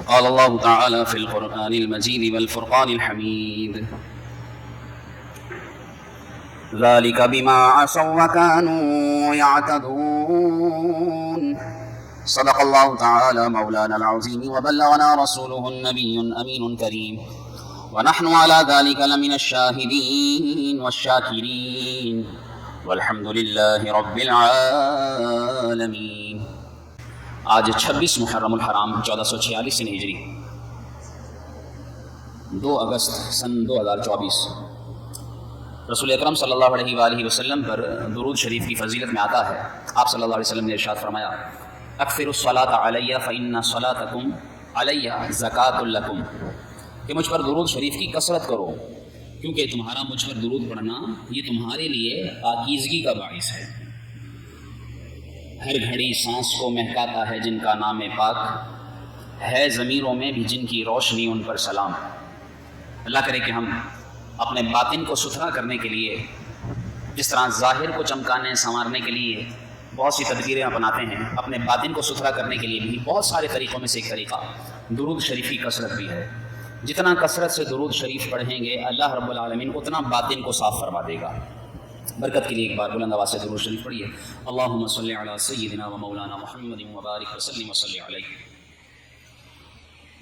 قال الله تعالى في القرآن المجيد والفرقان الحميد ذلك بما عصوا وكانوا يعتدون صدق الله تعالى مولانا العظيم وبلغنا رسوله النبي الأمين الكريم ونحن على ذلك لمن الشاهدين والشاكرين والحمد لله رب العالمين۔ آج 26 محرم الحرام 1446 ہجری 2 اگست سن 2024 رسول اکرم صلی اللہ علیہ وآلہ وسلم پر درود شریف کی فضیلت میں آتا ہے، آپ صلی اللہ علیہ وسلم نے ارشاد فرمایا اکثروا الصلاۃ علی فإن صلاتکم علی زکاۃ لکم، کہ مجھ پر درود شریف کی کثرت کرو کیونکہ تمہارا مجھ پر درود پڑھنا یہ تمہارے لیے پاکیزگی کا باعث ہے۔ ہر گھڑی سانس کو مہکاتا ہے جن کا نام پاک، ہے ضمیروں میں بھی جن کی روشنی ان پر سلام۔ اللہ کرے کہ ہم اپنے باطن کو ستھرا کرنے کے لیے جس طرح ظاہر کو چمکانے سنوارنے کے لیے بہت سی تدبیریں اپناتے ہیں، اپنے باطن کو ستھرا کرنے کے لیے بھی بہت سارے طریقوں میں سے ایک طریقہ درود شریف کی کثرت بھی ہے۔ جتنا کثرت سے درود شریف پڑھیں گے اللہ رب العالمین اتنا باطن کو صاف فرما دے گا۔ برکت کے لیے ایک بار بلند آواز سے درود شریف پڑھیے، اللہم صلی علی سیدنا و مولانا محمد وبارک وسلم وصلی علیہ۔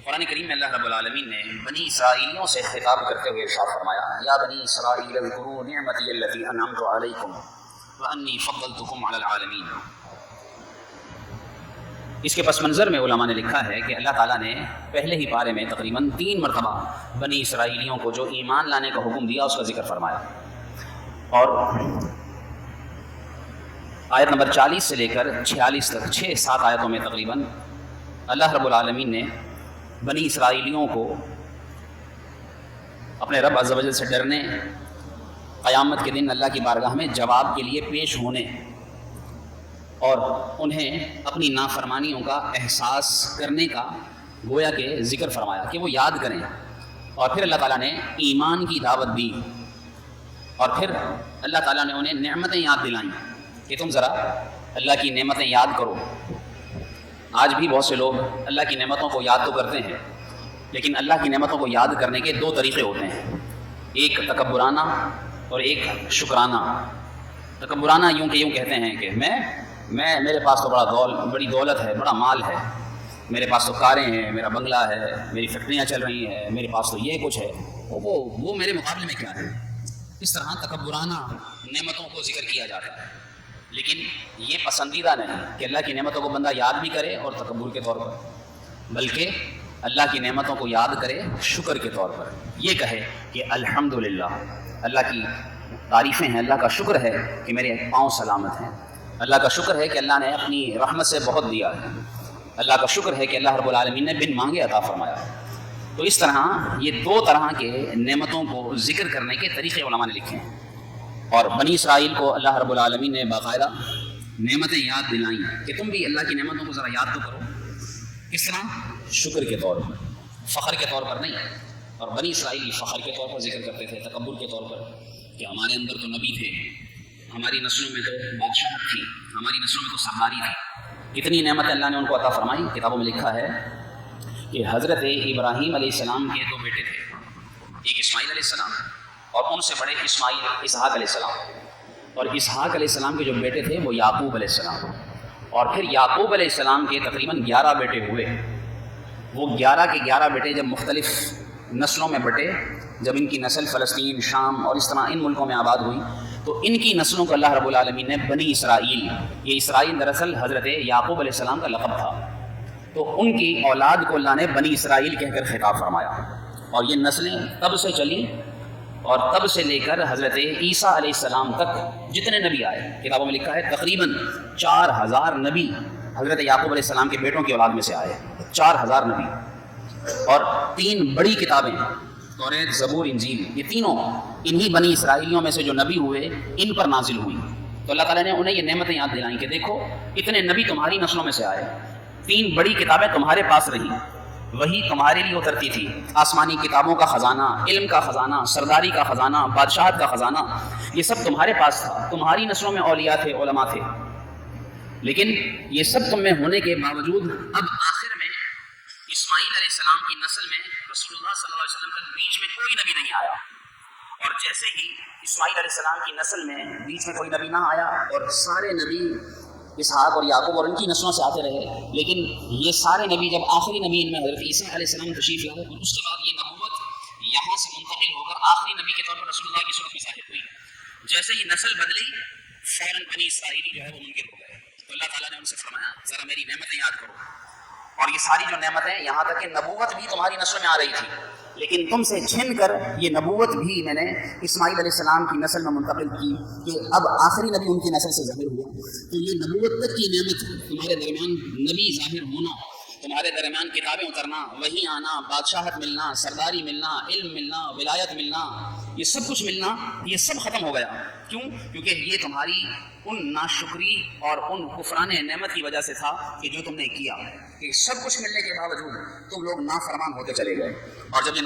قرآن کریم میں اللہ رب العالمین نے بنی اسرائیلیوں سے خطاب کرتے ہوئے ارشاد فرمایا یا بنی اسرائیل اذکروا نعمتی التی انعمت علیکم وانی فضلتکم علی العالمین۔ اس کے پس منظر میں علماء نے لکھا ہے کہ اللہ تعالیٰ نے پہلے ہی پارے میں تقریباً 3 مرتبہ بنی اسرائیلیوں کو جو ایمان لانے کا حکم دیا اس کا ذکر فرمایا، اور آیت نمبر 40 سے لے کر 46 تک 6-7 آیتوں میں تقریباً اللہ رب العالمین نے بنی اسرائیلیوں کو اپنے رب عز و جل سے ڈرنے، قیامت کے دن اللہ کی بارگاہ میں جواب کے لیے پیش ہونے اور انہیں اپنی نافرمانیوں کا احساس کرنے کا گویا کہ ذکر فرمایا کہ وہ یاد کریں، اور پھر اللہ تعالیٰ نے ایمان کی دعوت دی، اور پھر اللہ تعالیٰ نے انہیں نعمتیں یاد دلائیں کہ تم ذرا اللہ کی نعمتیں یاد کرو۔ آج بھی بہت سے لوگ اللہ کی نعمتوں کو یاد تو کرتے ہیں، لیکن اللہ کی نعمتوں کو یاد کرنے کے 2 طریقے ہوتے ہیں، ایک تکبرانہ اور ایک شکرانہ۔ تکبرانہ یوں کہتے ہیں کہ میرے پاس تو بڑی دولت ہے، بڑا مال ہے، میرے پاس تو کاریں ہیں، میرا بنگلہ ہے، میری فیکٹریاں چل رہی ہیں، میرے پاس تو یہ کچھ ہے، وہ میرے مقابلے میں کیا ہے۔ اس طرح تکبرانہ نعمتوں کو ذکر کیا جاتا ہے، لیکن یہ پسندیدہ نہیں کہ اللہ کی نعمتوں کو بندہ یاد بھی کرے اور تکبر کے طور پر، بلکہ اللہ کی نعمتوں کو یاد کرے شکر کے طور پر، یہ کہے کہ الحمدللہ، اللہ کی تعریفیں ہیں، اللہ کا شکر ہے کہ میرے پاؤں سلامت ہیں، اللہ کا شکر ہے کہ اللہ نے اپنی رحمت سے بہت دیا ہے، اللہ کا شکر ہے کہ اللہ رب العالمین نے بن مانگے عطا فرمایا۔ تو اس طرح یہ 2 طرح کے نعمتوں کو ذکر کرنے کے طریقے علماء نے لکھے ہیں، اور بنی اسرائیل کو اللہ رب العالمین نے باقاعدہ نعمتیں یاد دلائیں کہ تم بھی اللہ کی نعمتوں کو ذرا یاد تو کرو۔ کس طرح؟ شکر کے طور پر، فخر کے طور پر نہیں۔ اور بنی اسرائیل فخر کے طور پر ذکر کرتے تھے، تکبر کے طور پر کہ ہمارے اندر تو نبی تھے، ہماری نسلوں میں تو بادشاہت تھی، ہماری نسلوں میں تو سرداری تھی۔ اتنی نعمت اللہ نے ان کو عطا فرمائی۔ کتابوں میں لکھا ہے کہ حضرت ابراہیم علیہ السلام کے 2 بیٹے تھے، ایک اسماعیل علیہ السلام اور ان سے بڑے اسحاق علیہ السلام، اور اسحاق علیہ السلام کے جو بیٹے تھے وہ یعقوب علیہ السلام، اور پھر یعقوب علیہ السلام کے تقریباً 11 بیٹے ہوئے۔ وہ 11 کے 11 بیٹے جب مختلف نسلوں میں بٹے، جب ان کی نسل فلسطین، شام اور اس طرح ان ملکوں میں آباد ہوئی، تو ان کی نسلوں کو اللہ رب العالمین نے بنی اسرائیل، یہ اسرائیل دراصل حضرت یعقوب علیہ السلام کا لقب تھا، تو ان کی اولاد کو اللہ نے بنی اسرائیل کہہ کر خطاب فرمایا، اور یہ نسلیں تب سے چلی، اور تب سے لے کر حضرت عیسیٰ علیہ السلام تک جتنے نبی آئے، کتابوں میں لکھا ہے تقریباً 4000 نبی حضرت یعقوب علیہ السلام کے بیٹوں کی اولاد میں سے آئے، 4000 نبی، اور 3 بڑی کتابیں توریت، زبور، انجیل، یہ تینوں انہی بنی اسرائیلیوں میں سے جو نبی ہوئے ان پر نازل ہوئی۔ تو اللہ تعالیٰ نے انہیں یہ نعمتیں یاد دلائیں کہ دیکھو اتنے نبی تمہاری نسلوں میں سے آئے، 3 بڑی کتابیں تمہارے پاس رہیں، وہی تمہارے لیے اترتی تھی، آسمانی کتابوں کا خزانہ، علم کا خزانہ، سرداری کا خزانہ، بادشاہت کا خزانہ، یہ سب تمہارے پاس تھا، تمہاری نسلوں میں اولیاء تھے، علماء تھے، لیکن یہ سب تم میں ہونے کے باوجود اب آخر میں اسماعیل علیہ السلام کی نسل میں رسول اللہ صلی اللہ علیہ وسلم کے بیچ میں کوئی نبی نہیں آیا، اور جیسے ہی اسماعیل علیہ السلام کی نسل میں بیچ میں کوئی نبی نہ آیا اور سارے نبی اسحاق اور یعقوب اور ان کی نسلوں سے آتے رہے، لیکن یہ سارے نبی جب آخری نبی ان میں حضرت عیسیٰ علیہ السلام تشریف لائے اور اس کے بعد یہ نبوت یہاں سے منتقل ہو کر آخری نبی کے طور پر رسول اللہ کی صورت میں ظاہر ہوئی۔ جیسے ہی نسل بدلی فوراً بنی اسرائیلی جو ہے وہ منکر ہو گئے، تو اللہ تعالیٰ نے ان سے فرمایا ذرا میری نعمتیں یاد کرو، اور یہ ساری جو نعمتیں یہاں تک کہ نبوت بھی تمہاری نسل میں آ رہی تھی، لیکن تم سے چھن کر یہ نبوت بھی میں نے اسماعیل علیہ السلام کی نسل میں منتقل کی کہ اب آخری نبی ان کی نسل سے ظاہر ہوا، تو یہ نبوت تک کی نعمت، تمہارے درمیان نبی ظاہر ہونا، تمہارے درمیان کتابیں اترنا، وحی آنا، بادشاہت ملنا، سرداری ملنا، علم ملنا، ولایت ملنا، یہ سب کچھ ملنا، یہ سب ختم ہو گیا۔ کیوں؟ کیونکہ یہ تمہاری ان ناشکری اور ان کفران نعمت کی وجہ سے تھا کہ جو تم نے کیا، کہ سب کچھ ملنے کے باوجود تم لوگ نافرمان ہوتے چلے گئے، اور جب یہ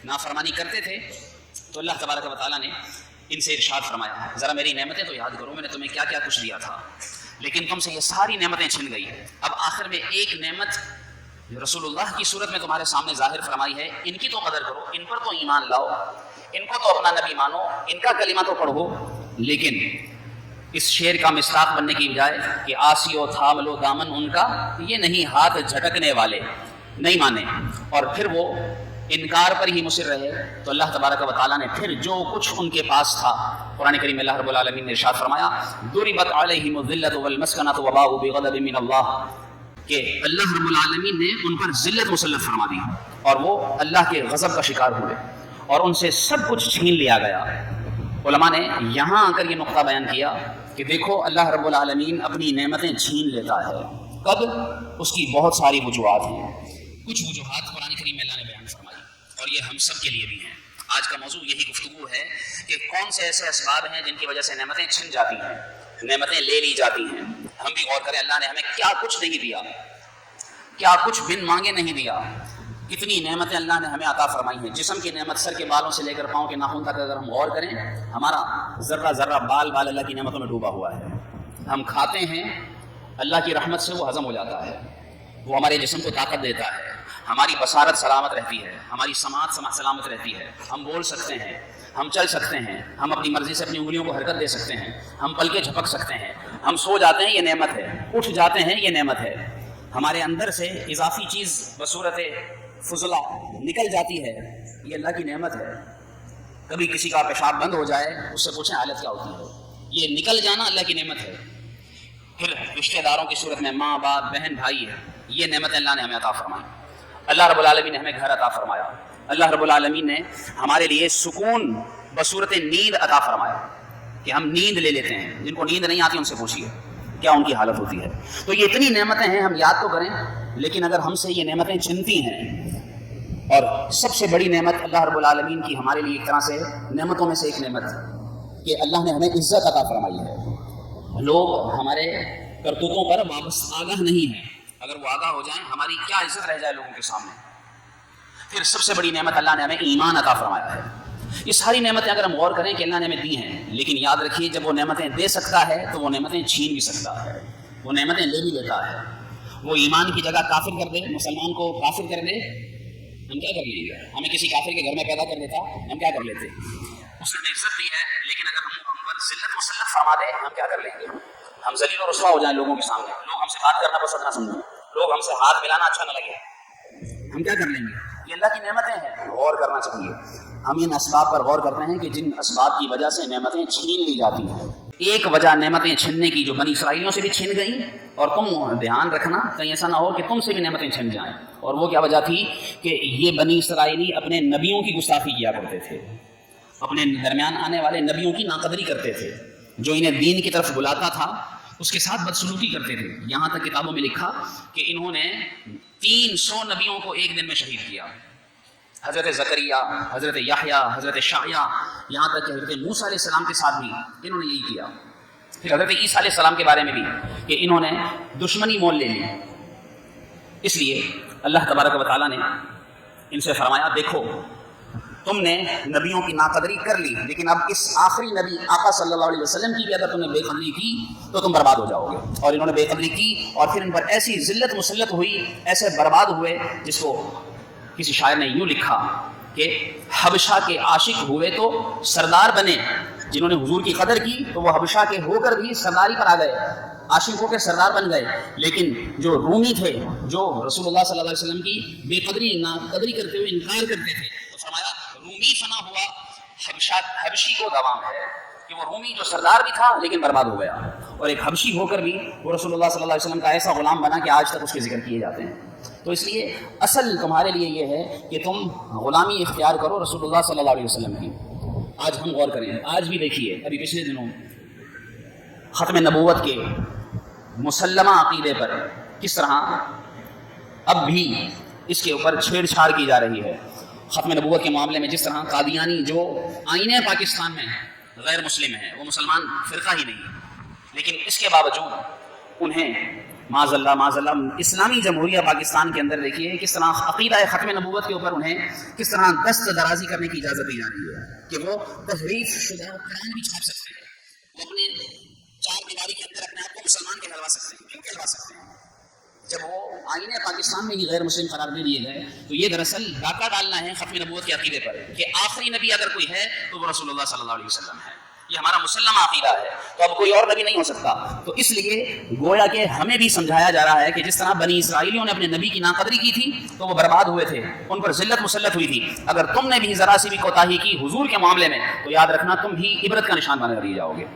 نافرمانی کرتے تھے تو اللہ تبارک و تعالیٰ نے ان سے ارشاد فرمایا ذرا میری نعمتیں تو یاد کرو، میں نے تمہیں کیا کیا کچھ دیا تھا، لیکن تم سے یہ ساری نعمتیں چھن گئی، اب آخر میں ایک نعمت رسول اللہ کی صورت میں تمہارے سامنے ظاہر فرمائی ہے، ان کی تو قدر کرو، ان پر تو ایمان لاؤ، ان کو تو اپنا نبی مانو، ان کا کلمہ تو پڑھو، لیکن اس شعر کا مصداق بننے کی بجائے کہ آسیو تھام لو دامن ان کا، یہ نہیں ہاتھ جھٹکنے والے، نہیں مانے، اور پھر وہ انکار پر ہی مصر رہے، تو اللہ تبارک و تعالیٰ نے پھر جو کچھ ان کے پاس تھا، قرآن کریم میں اللہ رب العالمین نے ارشاد فرمایا ضربت علیہم الذلۃ والمسکنۃ وباؤوا بغضب من اللہ، کہ اللہ رب العالمین نے ان پر ذلت مسلط فرما دی اور وہ اللہ کے غضب کا شکار ہوئے اور ان سے سب کچھ چھین لیا گیا۔ علماء نے یہاں آ کر یہ نقطہ بیان کیا کہ دیکھو اللہ رب العالمین اپنی نعمتیں چھین لیتا ہے، کب؟ اس کی بہت ساری وجوہات ہیں، کچھ وجوہات قرآن کریم میں اللہ نے بیان فرمائی اور یہ ہم سب کے لیے بھی ہیں۔ آج کا موضوع یہی گفتگو ہے کہ کون سے ایسے اسباب ہیں جن کی وجہ سے نعمتیں چھن جاتی ہیں، نعمتیں لے لی جاتی ہیں۔ ہم بھی غور کریں اللہ نے ہمیں کیا کچھ نہیں دیا، کیا کچھ بن مانگے نہیں دیا، کتنی نعمتیں اللہ نے ہمیں عطا فرمائی ہیں۔ جسم کی نعمت سر کے بالوں سے لے کر پاؤں کے ناخن تک اگر ہم غور کریں، ہمارا ذرہ ذرہ بال اللہ کی نعمتوں میں ڈوبا ہوا ہے۔ ہم کھاتے ہیں، اللہ کی رحمت سے وہ ہضم ہو جاتا ہے، وہ ہمارے جسم کو طاقت دیتا ہے، ہماری بصارت سلامت رہتی ہے، ہماری سماعت سلامت رہتی ہے، ہم بول سکتے ہیں، ہم چل سکتے ہیں، ہم اپنی مرضی سے اپنی انگلیوں کو حرکت دے سکتے ہیں، ہم پل کے جھپک سکتے ہیں، ہم سو جاتے ہیں، یہ نعمت ہے، اٹھ جاتے ہیں، یہ نعمت ہے۔ ہمارے اندر سے اضافی چیز بصورت فضلہ نکل جاتی ہے، یہ اللہ کی نعمت ہے۔ کبھی کسی کا پیشاب بند ہو جائے، اس سے پوچھیں حالت کیا ہوتی ہے، یہ نکل جانا اللہ کی نعمت ہے۔ پھر رشتہ داروں کی صورت میں ماں باپ بہن بھائی ہے، یہ نعمت اللہ نے ہمیں عطا فرمائی۔ اللہ رب العالمین نے ہمیں گھر عطا فرمایا، اللہ رب العالمین نے ہمارے لیے سکون بصورت نیند عطا فرمایا کہ ہم نیند لے لیتے ہیں، جن کو نیند نہیں آتی ان سے پوچھیے کیا ان کی حالت ہوتی ہے۔ تو یہ اتنی نعمتیں ہیں، ہم یاد تو کریں، لیکن اگر ہم سے یہ نعمتیں چھنتی ہیں، اور سب سے بڑی نعمت اللہ رب العالمین کی ہمارے لیے ایک طرح سے نعمتوں میں سے ایک نعمت کہ اللہ نے ہمیں عزت عطا فرمائی ہے۔ لوگ ہمارے کرتوتوں پر واپس آگاہ نہیں ہیں، اگر وہ آگاہ ہو جائیں ہماری کیا عزت رہ جائے لوگوں کے سامنے۔ پھر سب سے بڑی نعمت اللہ نے ہمیں ایمان عطا فرمایا ہے۔ یہ ساری نعمتیں اگر ہم غور کریں کہ اللہ نے ہمیں دی ہیں، لیکن یاد رکھیے جب وہ نعمتیں دے سکتا ہے تو وہ نعمتیں چھین بھی سکتا ہے، وہ نعمتیں لے بھی لیتا ہے۔ وہ ایمان کی جگہ کافر کر دے، مسلمان کو کافر کر دے، ہم کیا کر لیں گے؟ ہمیں کسی کافر کے گھر میں پیدا کر دیتا، ہم کیا کر لیتے؟ اس نے عزت دی ہے، لیکن اگر ہم پر ذلت مسلط فرما دے، ہم کیا کر لیں گے؟ ہم ذلیل و رسوا ہو جائیں لوگوں کے سامنے، لوگ ہم سے بات کرنا پسند نہ سمجھیں، لوگ ہم سے ہاتھ ملانا اچھا نہ لگے، ہم کیا کر لیں گے؟ یہ اللہ کی نعمتیں ہیں، غور کرنا چاہیے۔ ہم ان اسباب پر غور کرتے ہیں کہ جن اسباب کی وجہ سے نعمتیں چھین لی جاتی ہیں۔ ایک وجہ نعمتیں چھیننے کی جو بنی اسرائیلیوں سے بھی چھین گئیں، اور تم دھیان رکھنا کہیں ایسا نہ ہو کہ تم سے بھی نعمتیں چھن جائیں، اور وہ کیا وجہ تھی کہ یہ بنی اسرائیلی اپنے نبیوں کی گستاخی کیا کرتے تھے، اپنے درمیان آنے والے نبیوں کی ناقدری کرتے تھے، جو انہیں دین کی طرف بلاتا تھا اس کے ساتھ بدسلوکی کرتے تھے۔ یہاں تک کتابوں میں لکھا کہ انہوں نے 300 نبیوں کو ایک دن میں شہید کیا، حضرت زکریا، حضرت یحییٰ، حضرت شعیہ، یہاں تک کہ حضرت موسیٰ علیہ السلام کے ساتھ بھی انہوں نے یہی کیا۔ پھر حضرت عیسیٰ علیہ السلام کے بارے میں بھی کہ انہوں نے دشمنی مول لے لی۔ اس لیے اللہ تبارک و تعالیٰ نے ان سے فرمایا دیکھو تم نے نبیوں کی ناقدری کر لی، لیکن اب اس آخری نبی آقا صلی اللہ علیہ وسلم کی بھی اگر تم نے بے قدری کی تو تم برباد ہو جاؤ گے۔ اور انہوں نے بے قدری کی اور پھر ان پر ایسی ذلت مسلط ہوئی، ایسے برباد ہوئے، جس کو کسی شاعر نے یوں لکھا کہ حبشہ کے عاشق ہوئے تو سردار بنے، جنہوں نے حضور کی قدر کی تو وہ حبشہ کے ہو کر بھی سرداری پر آ گئے، عاشق ہو کے سردار بن گئے، لیکن جو رومی تھے، جو رسول اللہ صلی اللہ علیہ وسلم کی بے قدری ناقدری کرتے ہوئے انکار کرتے تھے، تو فرمایا رومی فنا ہوا، حبشی کو دوام ہے، کہ وہ رومی جو سردار بھی تھا لیکن برباد ہو گیا، اور ایک حبشی ہو کر بھی وہ رسول اللہ صلی اللہ علیہ وسلم کا ایسا غلام بنا کہ آج تک اس کے ذکر کیے جاتے ہیں۔ تو اس لیے اصل تمہارے لیے یہ ہے کہ تم غلامی اختیار کرو رسول اللہ صلی اللہ علیہ وسلم کی۔ آج ہم غور کریں، آج بھی دیکھیے، ابھی پچھلے دنوں ختم نبوت کے مسلمہ عقیدے پر کس طرح اب بھی اس کے اوپر چھیڑ چھاڑ کی جا رہی ہے۔ ختم نبوت کے معاملے میں جس طرح قادیانی جو آئین پاکستان میں غیر مسلم ہیں، وہ مسلمان فرقہ ہی نہیں، لیکن اس کے باوجود انہیں معاذ اللہ اسلامی جمہوریہ پاکستان کے اندر دیکھیے کس طرح عقیدہ ختم نبوت کے اوپر انہیں کس طرح دست درازی کرنے کی اجازت دی جا رہی ہے کہ وہ تحریف شدہ قرآن بھی چھاپ سکتے ہیں، وہ اپنے چار دیواری کے اندر اپنے آپ کو مسلمان کہلوا سکتے ہیں۔ کیوں کہلوا سکتے ہیں؟ جب وہ آئین پاکستان میں ہی غیر مسلم قرار دے دیے گئے تو یہ دراصل ڈاکہ ڈالنا ہے ختم نبوت کے عقیدے پر کہ آخری نبی اگر کوئی ہے تو وہ رسول اللہ صلی اللہ علیہ وسلم ہے، یہ ہمارا مسلمہ عقیدہ ہے، تو اب کوئی اور نبی نہیں ہو سکتا۔ تو اس لیے گویا کہ ہمیں بھی سمجھایا جا رہا ہے کہ جس طرح بنی اسرائیلیوں نے اپنے نبی کی ناقدری کی تھی تو وہ برباد ہوئے تھے، ان پر ذلت مسلط ہوئی تھی، اگر تم نے بھی ذرا سی بھی کوتاہی کی حضور کے معاملے میں تو یاد رکھنا تم بھی عبرت کا نشان بنے دیے جاؤ گے۔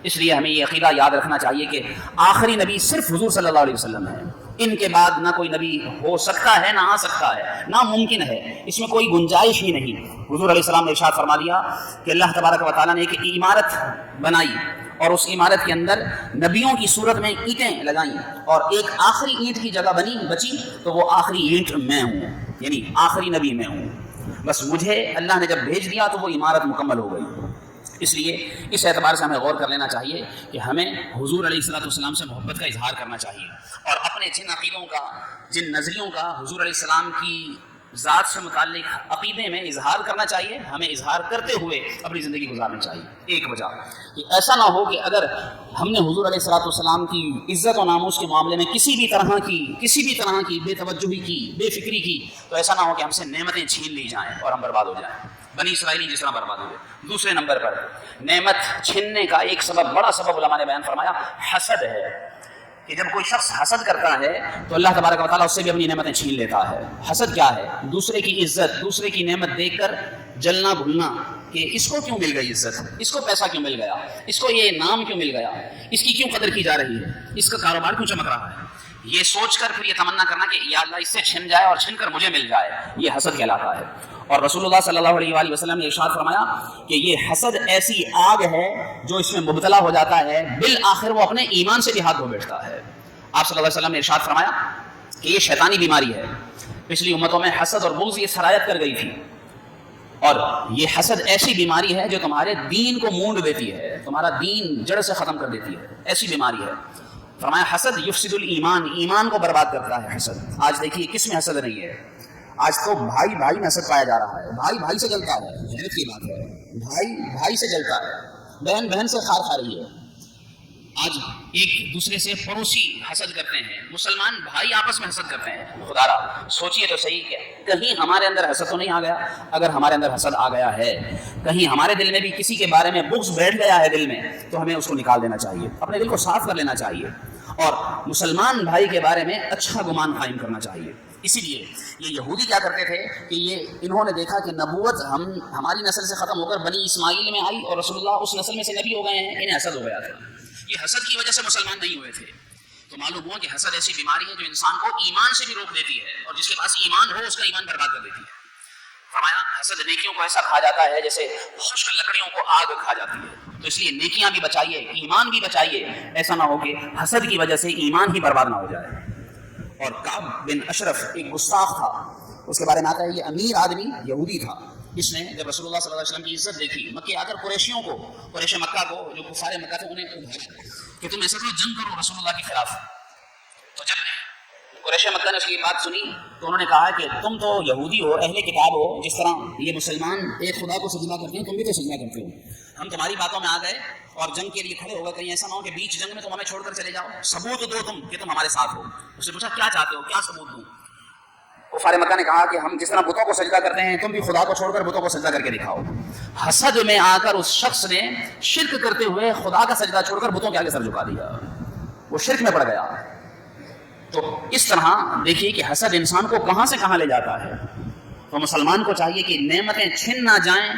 اس لیے ہمیں یہ عقیدہ یاد رکھنا چاہیے کہ آخری نبی صرف حضور صلی اللہ علیہ وسلم ہے، ان کے بعد نہ کوئی نبی ہو سکتا ہے، نہ آ سکتا ہے، نہ ممکن ہے، اس میں کوئی گنجائش ہی نہیں۔ حضور علیہ السلام نے ارشاد فرما دیا کہ اللہ تبارک و تعالیٰ نے ایک عمارت بنائی اور اس عمارت کے اندر نبیوں کی صورت میں اینٹیں لگائیں، اور ایک آخری اینٹ کی جگہ بچی تو وہ آخری اینٹ میں ہوں، یعنی آخری نبی میں ہوں، بس مجھے اللہ نے جب بھیج دیا تو وہ عمارت مکمل ہو گئی۔ اس لیے اس اعتبار سے ہمیں غور کر لینا چاہیے کہ ہمیں حضور علیہ السلام سے محبت کا اظہار کرنا چاہیے، اور اپنے جن عقیدوں کا، جن نظریوں کا حضور علیہ السلام کی ذات سے متعلق عقیدے میں اظہار کرنا چاہیے، ہمیں اظہار کرتے ہوئے اپنی زندگی گزارنی چاہیے۔ ایک وجہ کہ ایسا نہ ہو کہ اگر ہم نے حضور علیہ السلام کی عزت و ناموس کے معاملے میں کسی بھی طرح کی بے توجہی کی، بے فکری کی، تو ایسا نہ ہو کہ ہم سے نعمتیں چھین لی جائیں اور ہم برباد ہو جائیں، بنی اسرائیلی جس طرح برباد ہوئے۔ دوسرے نمبر پر نعمت چھیننے کا ایک بڑا سبب علماء نے بیان فرمایا حسد ہے، کہ جب کوئی شخص حسد کرتا ہے تو اللہ تبارک و تعالیٰ اس سے بھی اپنی نعمتیں چھین لیتا ہے۔ حسد کیا ہے؟ دوسرے کی عزت، دوسرے کی نعمت دیکھ کر جلنا بھولنا کہ اس کو کیوں مل گئی عزت، اس کو پیسہ کیوں مل گیا، اس کو یہ نام کیوں مل گیا، اس کی کیوں قدر کی جا رہی ہے، اس کا کاروبار کیوں چمک رہا ہے، یہ سوچ کر پھر یہ تمنا کرنا کہ یا اللہ اس سے چھن جائے اور چھن کر مجھے مل جائے، یہ حسد کہلاتا ہے۔ اور رسول اللہ صلی اللہ علیہ وآلہ وسلم نے ارشاد فرمایا کہ یہ حسد ایسی آگ ہے جو اس میں مبتلا ہو جاتا ہے بالآخر وہ اپنے ایمان سے بھی ہاتھ دھو بیٹھتا ہے۔ آپ صلی اللہ علیہ وسلم نے ارشاد فرمایا کہ یہ شیطانی بیماری ہے، پچھلی امتوں میں حسد اور بغض یہ سرایت کر گئی تھی، اور یہ حسد ایسی بیماری ہے جو تمہارے دین کو مونڈ دیتی ہے، تمہارا دین جڑ سے ختم کر دیتی ہے، ایسی بیماری ہے۔ فرمایا حسد یفسد الایمان، ایمان کو برباد کرتا ہے حسد۔ آج دیکھیے کس میں حسد نہیں ہے، آج تو بھائی بھائی میں حسد پایا جا رہا ہے، بھائی بھائی سے جلتا ہے، حیرت کی بات ہے، بھائی بھائی سے جلتا ہے، بہن بہن سے خار کھا رہی ہے۔ آج ایک دوسرے سے پڑوسی حسد کرتے ہیں، مسلمان بھائی آپس میں حسد کرتے ہیں۔ خدا را سوچئے تو صحیح کہ کہیں ہمارے اندر حسد تو نہیں آ گیا؟ اگر ہمارے اندر حسد آ گیا ہے، کہیں ہمارے دل میں بھی کسی کے بارے میں بغض بیٹھ گیا ہے دل میں، تو ہمیں اس کو نکال دینا چاہیے، اپنے دل کو صاف کر لینا چاہیے، اور مسلمان بھائی کے بارے میں اچھا گمان قائم کرنا چاہیے۔ اسی لیے یہ یہودی کیا کرتے تھے کہ انہوں نے دیکھا کہ نبوت ہماری نسل سے ختم ہو کر بنی اسماعیل میں آئی اور رسول اللہ اس نسل میں سے نبی ہو گئے ہیں، انہیں حسد ہو گیا تھا، یہ حسد کی وجہ سے مسلمان نہیں ہوئے تھے۔ تو معلوم ہوا کہ حسد ایسی بیماری ہے جو انسان کو ایمان سے بھی روک دیتی ہے، اور جس کے پاس ایمان ہو اس کا ایمان برباد کر دیتی ہے۔ فرمایا حسد نیکیوں کو ایسا کھا جاتا ہے جیسے خشک لکڑیوں کو آگ کھا جاتی ہے، تو اس لیے نیکیاں بھی بچائیے، ایمان بھی بچائیے، ایسا نہ ہو کہ حسد کی وجہ سے ایمان ہی برباد نہ ہو جائے۔ اور کعب بن اشرف ایک گستاخ تھا، اس کے بارے میں آتا ہے یہ امیر آدمی یہودی تھا، اس نے جب رسول اللہ صلی اللہ علیہ وسلم کی عزت دیکھی، مکے آ کر قریشیوں کو، قریش مکہ کو جو کفار مکہ تھے انہیں ابھارا کہ تم ایسا کرو جنگ کرو رسول اللہ کے خلاف، تو جب قریش مکہ نے اس کی بات سنی تو انہوں نے کہا کہ تم تو یہودی ہو، اہل کتاب ہو، جس طرح یہ مسلمان ایک خدا کو سجدہ کرتے ہیں تم بھی تو سجدہ کرتے ہو، ہم تمہاری باتوں میں آ گئے اور جنگ کے لیے کھڑے ہو گئے، کہیں ایسا نہ ہو کہ بیچ جنگ میں تم ہمیں چھوڑ کر چلے جاؤ، ثبوت دو تم کہ تم ہمارے ساتھ ہو۔ اس نے پوچھا کیا چاہتے ہو، کیا ثبوت دوں؟ کفار مکہ نے کہا کہ ہم جس طرح بتوں کو سجدہ کرتے ہیں تم بھی خدا کو چھوڑ کر بتوں کو سجدہ کر کے دکھاؤ۔ حسد میں آ کر اس شخص نے شرک کرتے ہوئے خدا کا سجدہ چھوڑ کر بتوں کے آگے سر جھکا دیا، وہ شرک میں پڑ گیا۔ تو اس طرح دیکھیے کہ حسد انسان کو کہاں سے کہاں لے جاتا ہے۔ تو مسلمان کو چاہیے کہ نعمتیں چھن نہ جائیں،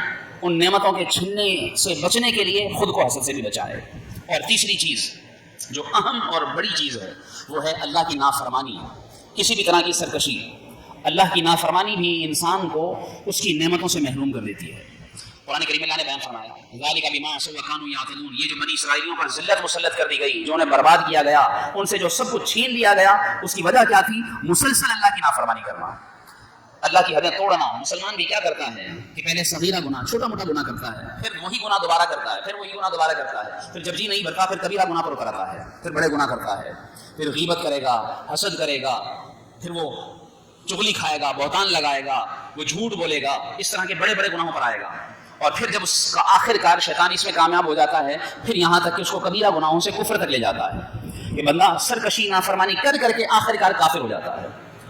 ان نعمتوں کے چھننے سے بچنے کے لیے خود کو حسد سے بھی بچائے۔ اور تیسری چیز جو اہم اور بڑی چیز ہے وہ ہے اللہ کی نافرمانی، کسی بھی طرح کی سرکشی۔ اللہ کی نافرمانی بھی انسان کو اس کی نعمتوں سے محروم کر دیتی ہے۔ قرآن کریم اللہ نے بیان فرمایا ذالک بما عصوا وکانوا یعتدون، یہ جو بنی اسرائیلیوں پر ذلت مسلط کر دی گئی، جو انہیں برباد کیا گیا، ان سے جو سب کچھ چھین لیا گیا، اس کی وجہ کیا تھی؟ مسلسل اللہ کی نافرمانی کرنا، اللہ کی حدیں توڑنا۔ مسلمان بھی کیا کرتا ہے کہ پہلے صغیرہ گناہ، چھوٹا موٹا گناہ کرتا ہے، پھر وہی گناہ دوبارہ کرتا ہے، پھر وہی گناہ دوبارہ کرتا ہے، پھر جب جی نہیں بھرتا پھر کبیرہ گناہ پر کراتا ہے، پھر بڑے گناہ کرتا ہے، پھر غیبت کرے گا، حسد کرے گا، پھر وہ چغلی کھائے گا، بہتان لگائے گا، وہ جھوٹ بولے گا، اس طرح کے بڑے بڑے گناہوں پر آئے گا۔ اور پھر جب اس کا آخر کار شیطان اس میں کامیاب ہو جاتا ہے، پھر یہاں تک کہ اس کو کبیرہ گناہوں سے کفر تک لے جاتا ہے۔ یہ بندہ سرکشی نافرمانی کر کر کے آخر کار کافر ہو جاتا ہے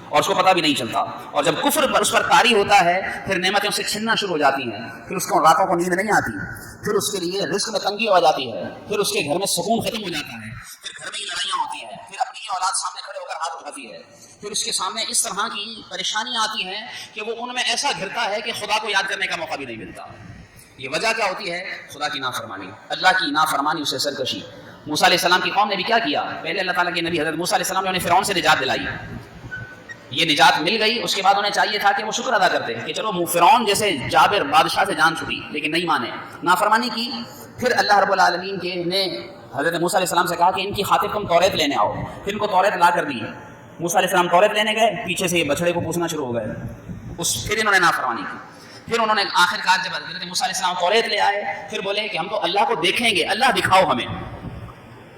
اور اس کو پتہ بھی نہیں چلتا۔ اور جب کفر پر اس پر طاری ہوتا ہے پھر نعمتیں اس سے چھننا شروع ہو جاتی ہیں، پھر اس کو راتوں کو نیند نہیں آتی، پھر اس کے لیے رزق میں تنگی ہو جاتی ہے، پھر اس کے گھر میں سکون ختم ہو جاتا ہے، پھر گھر میں ہی لڑائیاں ہوتی ہیں، پھر اپنی اولاد سامنے کھڑے ہو کر ہاتھ اٹھاتی ہے، پھر اس کے سامنے اس طرح کی پریشانیاں آتی ہیں کہ وہ ان میں ایسا گھرتا ہے کہ خدا کو یاد کرنے کا موقع بھی نہیں ملتا۔ یہ وجہ کیا ہوتی ہے؟ خدا کی نافرمانی، اللہ کی نافرمانی، اسے سرکشی۔ موسیٰ علیہ السلام کی قوم نے بھی کیا کیا؟ پہلے اللہ تعالیٰ کے نبی حضرت موسیٰ علیہ السلام نے انہیں فرعون سے نجات دلائی، یہ نجات مل گئی، اس کے بعد انہیں چاہیے تھا کہ وہ شکر ادا کرتے کہ چلو فرعون جیسے جابر بادشاہ سے جان چھٹی، لیکن نہیں مانے، نافرمانی کی۔ پھر اللہ رب العالمین کے نے حضرت موسیٰ علیہ السلام سے کہا کہ ان کی خاطر تم توریت لینے آؤ، پھر ان کو توریت لا کر دی۔ موسیٰ علیہ السلام توریت لینے گئے، پیچھے سے یہ بچڑے کو پوچھنا شروع ہو گئے، پھر انہوں نے نافرمانی کی۔ پھر انہوں نے آخر کار جب حضرت موسیٰ علیہ السلام توریت لے آئے، پھر بولے کہ ہم تو اللہ کو دیکھیں گے، اللہ دکھاؤ ہمیں۔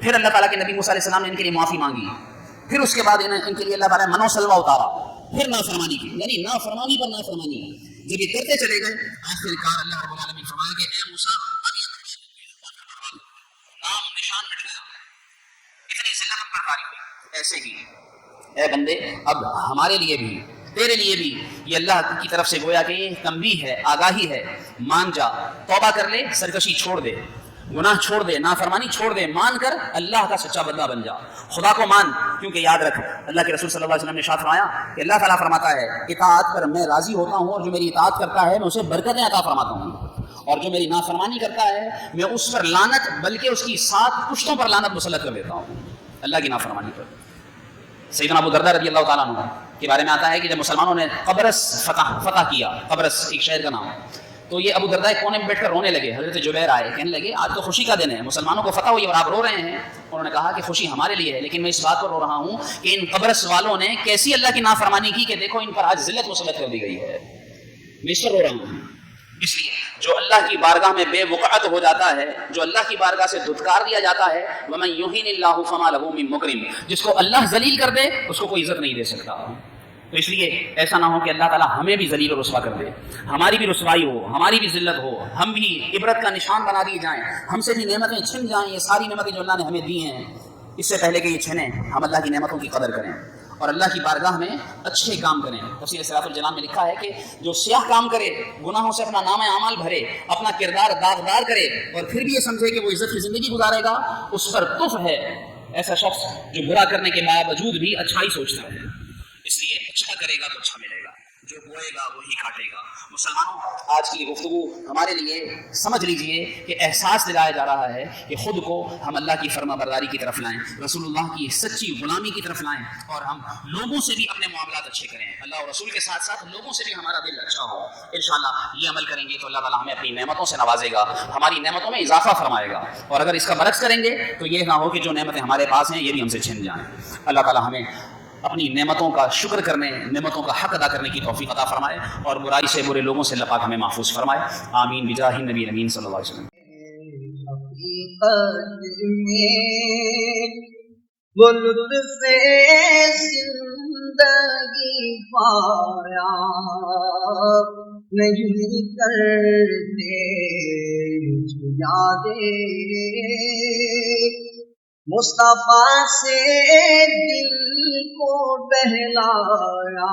پھر اللہ تعالیٰ کے نبی موسیٰ علیہ السلام نے ان کے لیے معافی مانگی، پھر اس کے بعد ان کے لیے اللہ تعالیٰ نے منو سلوہ اتارا، پھر نافرمانی کی، یعنی نافرمانی پر نافرمانی۔ جب یہ کرتے چلے گئے آخر کار اللہ رب العالمین فرمایا کہ اے موسیٰ نام نشان مٹ گیا، اتنی ذلت برپاری ہوئی۔ ایسے ہی اے بندے اب ہمارے لیے بھی تیرے لیے بھی یہ اللہ کی طرف سے گویا کہ یہ تنبیہ ہے، آگاہی ہے، مان جا، توبہ کر لے، سرکشی چھوڑ دے، گناہ چھوڑ دے، نافرمانی چھوڑ دے، مان کر اللہ کا سچا بندہ بن جا، خدا کو مان۔ کیونکہ یاد رکھ اللہ کے رسول صلی اللہ علیہ وسلم نے ارشاد فرمایا کہ اللہ تعالیٰ فرماتا ہے اطاعت پر میں راضی ہوتا ہوں، اور جو میری اطاعت کرتا ہے میں اسے برکتیں عطا فرماتا ہوں، اور جو میری نافرمانی کرتا ہے میں اس پر لعنت بلکہ اس کی 7 پشتوں پر لعنت مسلط کر دیتا ہوں اللہ کی نافرمانی پر۔ سیدنا ابو درداء رضی اللہ تعالیٰ عنہ کے بارے میں آتا ہے کہ جب مسلمانوں نے قبرص فتح کیا، قبرص ایک شہر کا نام، تو یہ ابو درداء کونے میں بیٹھ کر رونے لگے۔ حضرت جبیر آئے، کہنے لگے آج تو خوشی کا دن ہے، مسلمانوں کو فتح ہوئی اور آپ رو رہے ہیں۔ انہوں نے کہا کہ خوشی ہمارے لیے ہے، لیکن میں اس بات پر رو رہا ہوں کہ ان قبرص والوں نے کیسی اللہ کی نافرمانی کی کہ دیکھو ان پر آج ذلت مسلط کر دی گئی ہے، میں اس پر رو رہا ہوں۔ اس لیے جو اللہ کی بارگاہ میں بے وقعت ہو جاتا ہے، جو اللہ کی بارگاہ سے دھتکار دیا جاتا ہے، وَمَن يُهِنِ اللَّهُ فَمَا لَهُ مِن مُكْرِمٍ، جس کو اللہ ذلیل کر دے اس کو کوئی عزت نہیں دے سکتا۔ تو اس لیے ایسا نہ ہو کہ اللہ تعالیٰ ہمیں بھی ذلیل و رسوا کر دے، ہماری بھی رسوائی ہو، ہماری بھی ذلت ہو، ہم بھی عبرت کا نشان بنا دیے جائیں، ہم سے بھی نعمتیں چھن جائیں۔ یہ ساری نعمتیں جو اللہ نے ہمیں دی ہیں، اس سے پہلے کہ یہ چھنیں ہم اللہ کی نعمتوں کی قدر کریں اور اللہ کی بارگاہ میں اچھے کام کریں۔ تفسیر صراط الجنان میں لکھا ہے کہ جو سیاہ کام کرے، گناہوں سے اپنا نام اعمال بھرے، اپنا کردار داغدار کرے اور پھر بھی یہ سمجھے کہ وہ عزت کی زندگی گزارے گا، اس پر تف ہے ایسا شخص جو برا کرنے کے باوجود بھی اچھائی سوچتا ہے۔ اس لیے اچھا کرے گا تو اچھا ملے گا، جو بوئے گا وہی کاٹے گا۔ مسلمانوں آج کی گفتگو ہمارے لیے سمجھ لیجئے کہ احساس دلایا جا رہا ہے کہ خود کو ہم اللہ کی فرما برداری کی طرف لائیں، رسول اللہ کی سچی غلامی کی طرف لائیں، اور ہم لوگوں سے بھی اپنے معاملات اچھے کریں، اللہ اور رسول کے ساتھ ساتھ لوگوں سے بھی ہمارا دل اچھا ہو۔ انشاءاللہ یہ عمل کریں گے تو اللہ تعالیٰ ہمیں اپنی نعمتوں سے نوازے گا، ہماری نعمتوں میں اضافہ فرمائے گا، اور اگر اس کا برعکس کریں گے تو یہ نہ ہو کہ جو نعمتیں ہمارے پاس ہیں یہ بھی ہم سے چھن جائیں۔ اللہ تعالیٰ ہمیں اپنی نعمتوں کا شکر کرنے، نعمتوں کا حق ادا کرنے کی توفیق عطا فرمائے، اور برائی سے برے لوگوں سے اللہ پاک ہمیں محفوظ فرمائے۔ آمین بجاہ نبی امین صلی اللہ علیہ وسلم۔ وہ لطف زندگی پایا نہیں کرتے یادیں مصطفیٰ سے دل کو بہلایا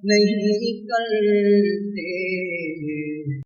نہیں کرتے